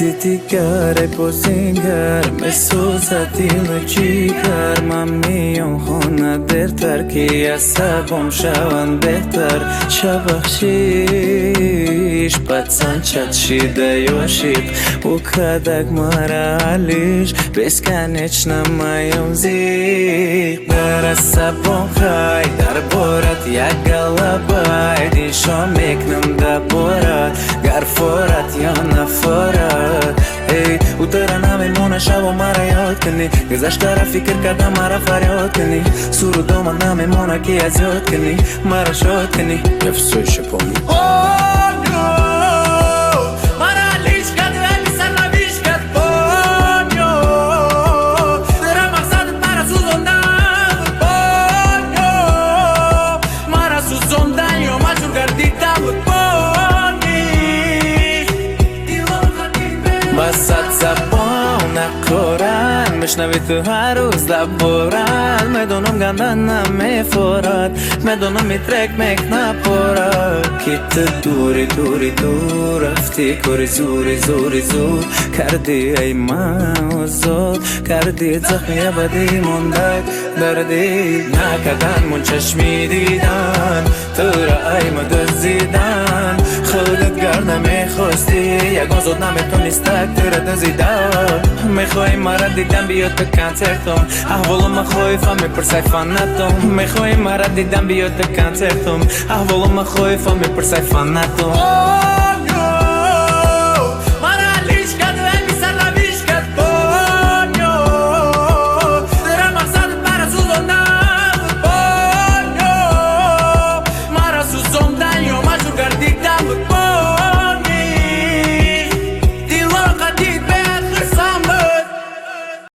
دیگر بازینگر مسوزدی مجیگر من میام خونه درتر که عصبم شون بهتر چه بخشیش بدسان چت شیده یوشید و کدک مرحلیش بسکنش نمایم زیق در عصبم خای در بارد یک گلبای دیشا میکنم در بارد گر فارد یا نفارد ای او دارن نمیمونه شب و مرا یاد کنی گذشت را فکر کردم مرا فریاد کنی سرودو من نمیمونه که از یاد کنی مرا شاد کنی افسوش پامی بسات زبان قرآن مشنوی تو هر روز لبورن میدونم گندن نمیفورد میدونم میترک میکنه پورد که تو دوری دوری دور رفتی کاری زوری زوری زور کردی ای من زود کردی زخمی ابدی مونده دردی نکردن من چشمی دیدن تو را ای مدزیدن خودت گر نمیخواستی یک آزاد نمیتونستک تو را دزیدن میخوای مرا دیدن بیاد تو کنسرتم احوالم خویفم میپرسای فنتم میخوای مرا دیدن بیاد تو کنسرتم احوالم خویفم میپرسای فنتم